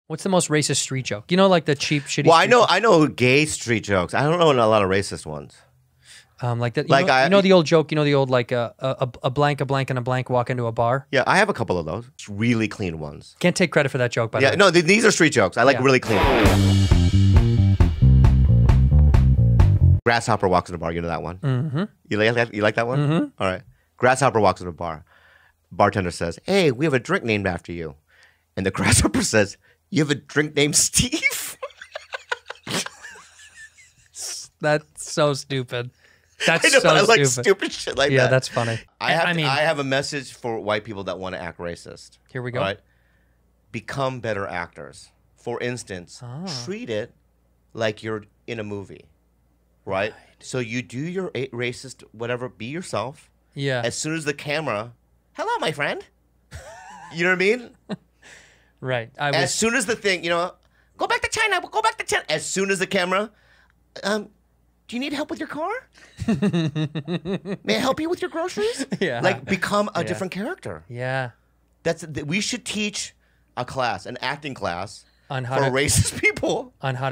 What's the most racist street joke? You know, like the cheap, shitty. Well, street I know gay street jokes. I don't know a lot of racist ones. like that. You know the old joke. You know the old like a blank, and a blank walk into a bar. Yeah, I have a couple of those. Really clean ones. Can't take credit for that joke, by the way. No, these are street jokes. I like really clean ones. Grasshopper walks in a bar. You know that one? Mm-hmm. You like that one? Mm-hmm. All right. Grasshopper walks in a bar. Bartender says, "Hey, we have a drink named after you." And the grasshopper says, "You have a drink named Steve?" That's so stupid. That's I know, so I like stupid. stupid shit like that. Yeah, that's funny. I have a message for white people that want to act racist. Here we go. All right? Become better actors. For instance, treat it like you're in a movie, right? So you do your racist whatever, be yourself. Yeah. As soon as the camera, hello, my friend. You know what I mean? Right. As soon as the thing, go back to China. Go back to China. As soon as the camera, do you need help with your car? May I help you with your groceries? Yeah. Like become a different character. Yeah. We should teach a class, an acting class on how for to, racist people on how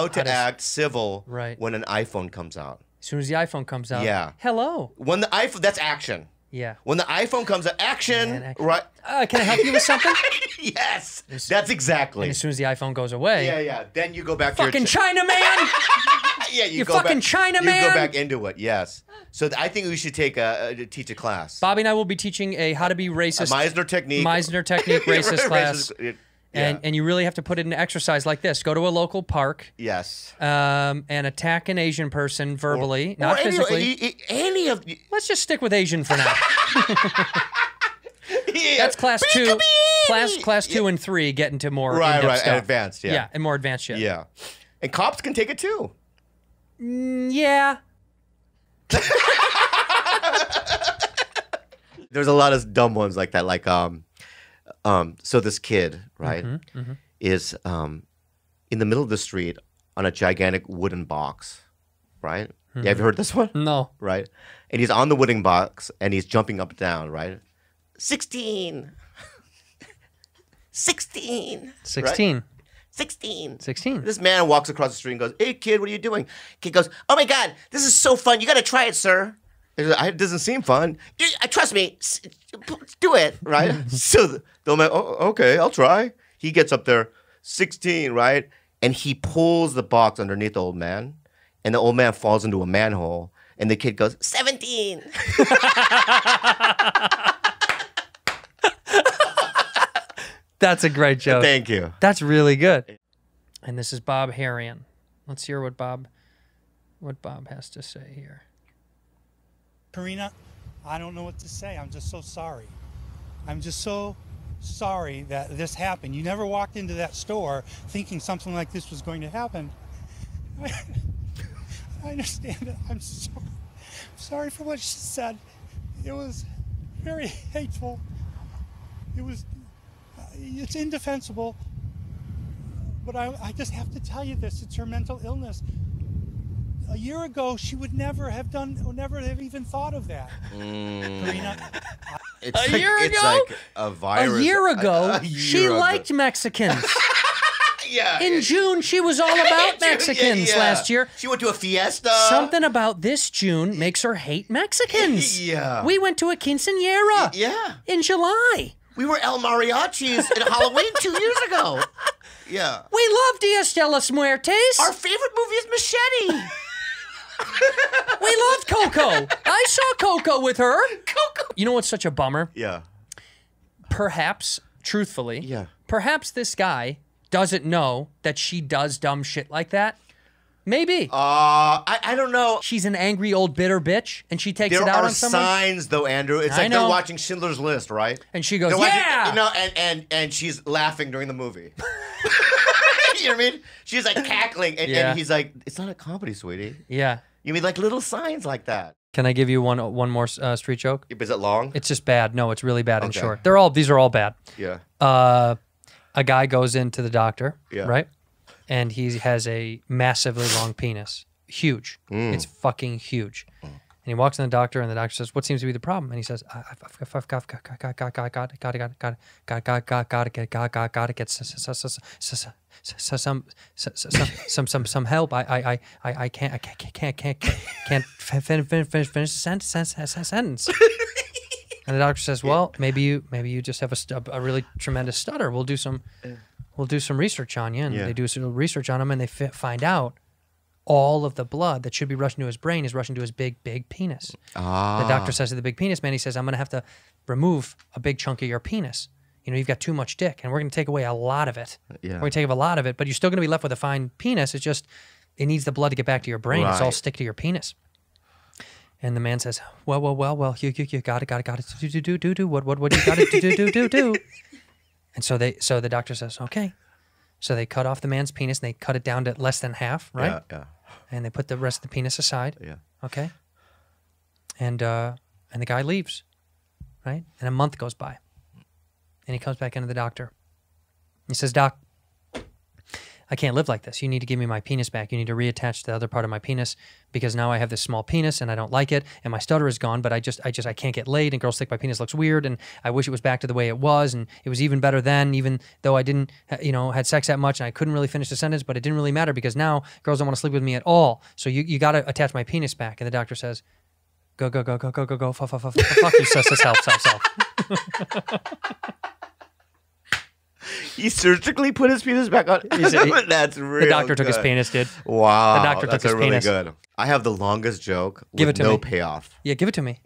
to act civil right. when an iPhone comes out. As soon as the iPhone comes out. Yeah. Hello. When the iPhone, that's action. Yeah. When the iPhone comes out, action. Right. Can I help you with something? Yes. That's exactly. And as soon as the iPhone goes away. Yeah. Then you go back to your Chinaman. Yeah, you fucking Chinaman. You go back into it. Yes. So I think we should teach a class. Bobby and I will be teaching a how to be racist. Meisner technique racist class. Yeah. And you really have to put it in exercise like this. Go to a local park. Yes. And attack an Asian person verbally, not physically. Let's just stick with Asian for now. Yeah. That's class 2. Class 2 and 3 get into more in-depth stuff. And advanced, yeah. Yeah, and more advanced shit. Yeah. And cops can take it too. Yeah. There's a lot of dumb ones like that. Like, so this kid, right, is in the middle of the street on a gigantic wooden box, right? Yeah, have you heard this one? No. Right? And he's on the wooden box and he's jumping up and down, right? 16. 16. 16. Right? 16. 16. This man walks across the street and goes, "Hey, kid, what are you doing?" Kid goes, "Oh, my God, this is so fun. You got to try it, sir." It doesn't seem fun. Trust me. Do it, right? So the old man, "Oh, okay, I'll try." He gets up there, 16, right? And he pulls the box underneath the old man. And the old man falls into a manhole. And the kid goes, 17. That's a great joke. Thank you. That's really good. And this is Bob Harian. Let's hear what Bob has to say here. Karina, I don't know what to say. I'm just so sorry. I'm just so sorry that this happened. You never walked into that store thinking something like this was going to happen. I understand it. I'm sorry for what she said. It was very hateful. It's indefensible. But I just have to tell you this. It's her mental illness. A year ago, she would never have even thought of that. Karina, It's like a virus. A year ago, she liked Mexicans. Yeah. In June, she was all about Mexicans last year. She went to a fiesta. Something about this June makes her hate Mexicans. Yeah. We went to a quinceañera. Yeah. In July. We were El Mariachis at Halloween 2 years ago. Yeah. We love Dias de los Muertes. Our favorite movie is Machete. We loved Coco. I saw Coco with her. Coco. You know what's such a bummer? Yeah. Perhaps, truthfully, perhaps this guy doesn't know that she does dumb shit like that. Maybe. I don't know. She's an angry old bitter bitch, and she takes it out on someone. There are signs, though, Andrew. It's like they're watching Schindler's List, right? And she goes, and she's laughing during the movie. You know what I mean? She's like cackling, and he's like, "It's not a comedy, sweetie." Yeah. You mean like little signs like that? Can I give you one more street joke? Is it long? It's just bad. No, it's really bad and short. These are all bad. Yeah. A guy goes into the doctor, right? And he has a massively long penis. Huge. It's fucking huge. he walks in the doctor, and the doctor says, "What seems to be the problem?" And he says, "I've got to get some help. I can't finish the sentence." And the doctor says, "Well, maybe you just have a really tremendous stutter. We'll do some research on you." And they do some research on him, and they find out all of the blood that should be rushing to his brain is rushing to his big penis. The doctor says to the big penis man, he says, "I'm going to have to remove a big chunk of your penis. You know, you've got too much dick, and we're going to take away a lot of it. Yeah. We're going to take away a lot of it, but you're still going to be left with a fine penis. It's just, it needs the blood to get back to your brain. It's all stick to your penis." And the man says, well, you got it, do, what you got to do. And so the doctor says, okay. So they cut off the man's penis, and they cut it down to less than half, right? Yeah. And they put the rest of the penis aside. Yeah. Okay. And the guy leaves, right? And a month goes by. And he comes back into the doctor. He says, "Doc, I can't live like this. You need to give me my penis back. You need to reattach the other part of my penis, because now I have this small penis and I don't like it, and my stutter is gone, but I can't get laid, and girls think my penis looks weird, and I wish it was back to the way it was, and it was even better then, even though I didn't, had sex that much, and I couldn't really finish the sentence, but it didn't really matter because now girls don't want to sleep with me at all. So you got to attach my penis back." And the doctor says, Go, fuck you, self. He surgically put his penis back on. That's real. The doctor took his penis, dude. Wow. The doctor took his really penis. Good. I have the longest joke Give with it to no me. payoff. Yeah, give it to me.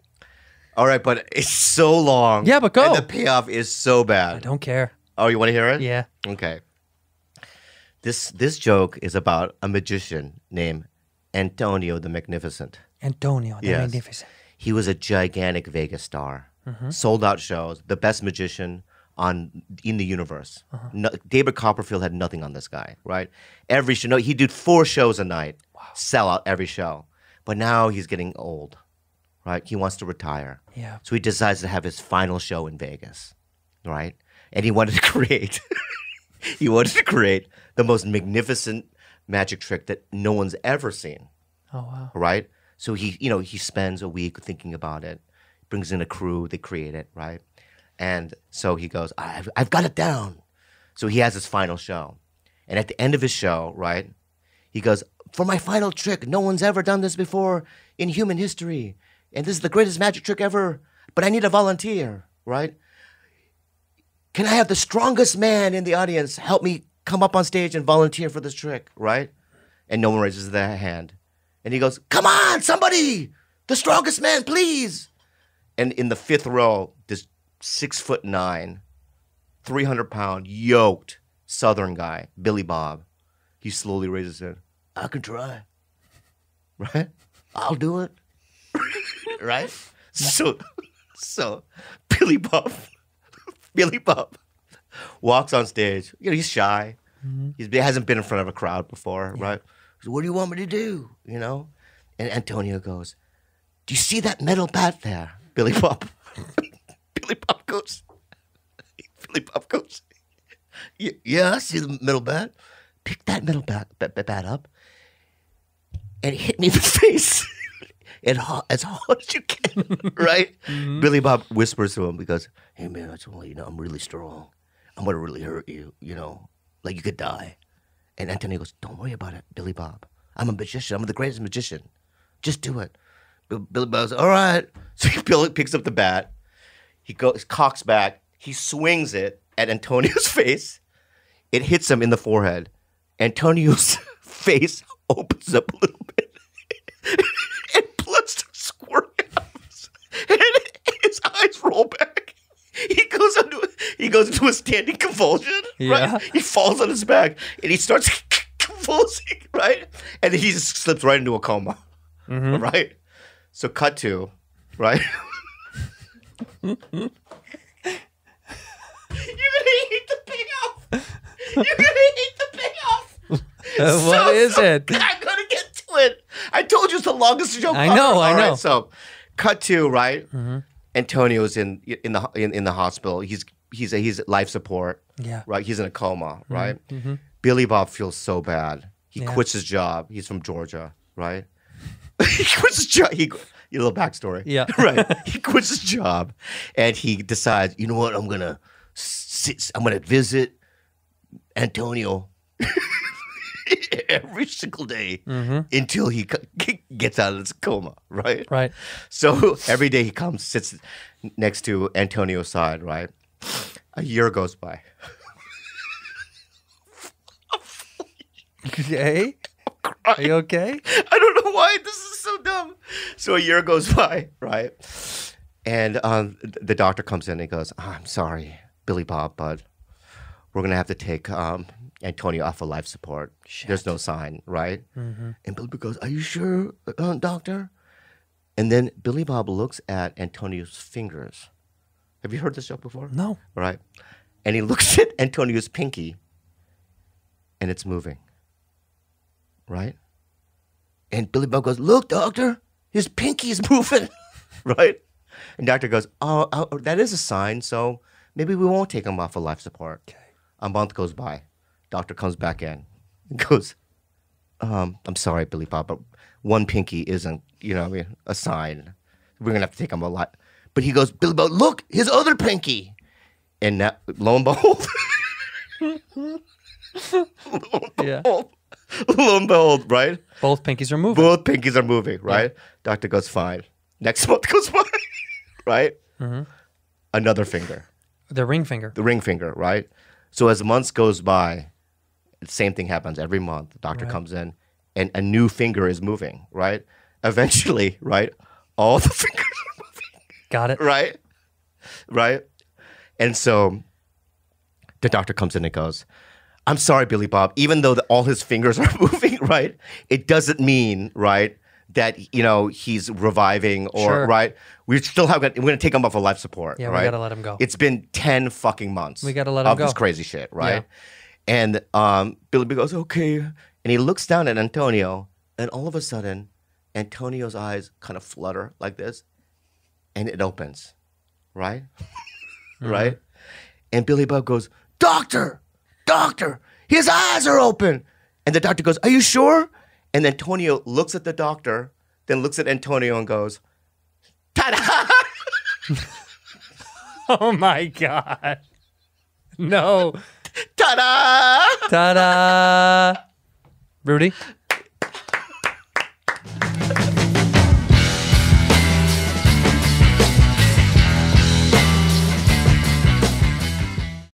All right, but it's so long. Yeah, but go. And the payoff is so bad. I don't care. Oh, you want to hear it? Yeah. Okay. This joke is about a magician named Antonio the Magnificent. Antonio the Magnificent. He was a gigantic Vegas star. Sold out shows, the best magician in the universe. David Copperfield had nothing on this guy, right? Every show, he did 4 shows a night, sell out every show. But now he's getting old, right? He wants to retire. Yeah. So he decides to have his final show in Vegas, right? And he wanted to create, the most magnificent magic trick that no one's ever seen. Oh, wow. Right? So he spends a week thinking about it, brings in a crew, they create it, right? And so he goes, I've got it down. So he has his final show. And at the end of his show, right, he goes, "For my final trick, no one's ever done this before in human history. And this is the greatest magic trick ever, but I need a volunteer, right? Can I have the strongest man in the audience help me come up on stage and volunteer for this trick, right?" And no one raises their hand. And he goes, "Come on, somebody! The strongest man, please!" And in the 5th row, this 6'9", 300-pound, yoked Southern guy, Billy Bob, he slowly raises his hand. "I can try. Right? I'll do it." Right? So Billy Bob walks on stage. He's shy. He hasn't been in front of a crowd before, right? So, "What do you want me to do?" And Antonio goes, "Do you see that metal bat there?" Billy Bob goes, "Yeah, I see the metal bat. Pick that metal bat up and hit me in the face as hard as you can," right? Billy Bob whispers to him because, "Hey man, I told you, I'm really strong. I'm gonna really hurt you, like you could die." And Antonio goes, "Don't worry about it, Billy Bob. I'm a magician. I'm the greatest magician. Just do it." Billy Bob goes, "All right." So Billy picks up the bat. He cocks back. He swings it at Antonio's face. It hits him in the forehead. Antonio's face opens up a little bit. And blood starts squirting out. And his eyes roll back. He goes into a standing convulsion. Yeah. Right? He falls on his back and he starts convulsing, right? And then he just slips right into a coma. Right? So cut to, right? You're gonna hate the payoff. What is it? I'm gonna get to it. I told you it's the longest joke. I know. Right, so cut to, right? Antonio's in the hospital. He's life support. Yeah. Right. He's in a coma. Right. Billy Bob feels so bad. He quits his job. He's from Georgia. Right. He quits his job. Your little backstory. Yeah. Right. He quits his job and he decides, you know what? I'm going to visit Antonio every single day until he gets out of his coma. Right. Right. So every day he comes, sits next to Antonio's side. Right. A year goes by. Okay. Are you okay? I don't know why this is so dumb. So a year goes by, right? And the doctor comes in and he goes, I'm sorry, Billy Bob, but we're going to have to take Antonio off of life support. Shit. There's no sign, right? And Billy Bob goes, are you sure, doctor? And then Billy Bob looks at Antonio's fingers. Have you heard this joke before? No. Right. And he looks at Antonio's pinky and it's moving. Right? And Billy Bob goes, look, doctor, his pinky's moving. Right? And doctor goes, oh, that is a sign, so maybe we won't take him off of life support. Okay. A month goes by. Doctor comes back in and goes, I'm sorry, Billy Bob, but one pinky isn't, a sign. We're going to have to take him a lot. But he goes, Billy Bob, look, his other pinky. And now, lo and behold, Yeah. lo and behold, right? Both pinkies are moving. Both pinkies are moving, right? Doctor goes, fine. Next month goes by, right? Another finger, The ring finger. the ring finger, right? So as months goes by, the same thing happens every month. The doctor comes in and a new finger is moving, right? Eventually, right? All the fingers are moving, Got it. right? Right? And so the doctor comes in and goes, I'm sorry, Billy Bob, even though all his fingers are moving, right? It doesn't mean, right, that, he's reviving or, Sure. right? We're going to take him off of life support, Yeah, we right? gotta let him go. It's been 10 fucking months. We gotta let him of this go. crazy shit, right? Yeah. And Billy Bob goes, okay. And he looks down at Antonio, and all of a sudden, Antonio's eyes kind of flutter like this, and it opens, right? Right? And Billy Bob goes, Doctor, his eyes are open. And the doctor goes, are you sure? And Antonio looks at the doctor, then looks at Antonio and goes, ta-da! Oh my God. No. Ta-da! Ta-da. Rudy?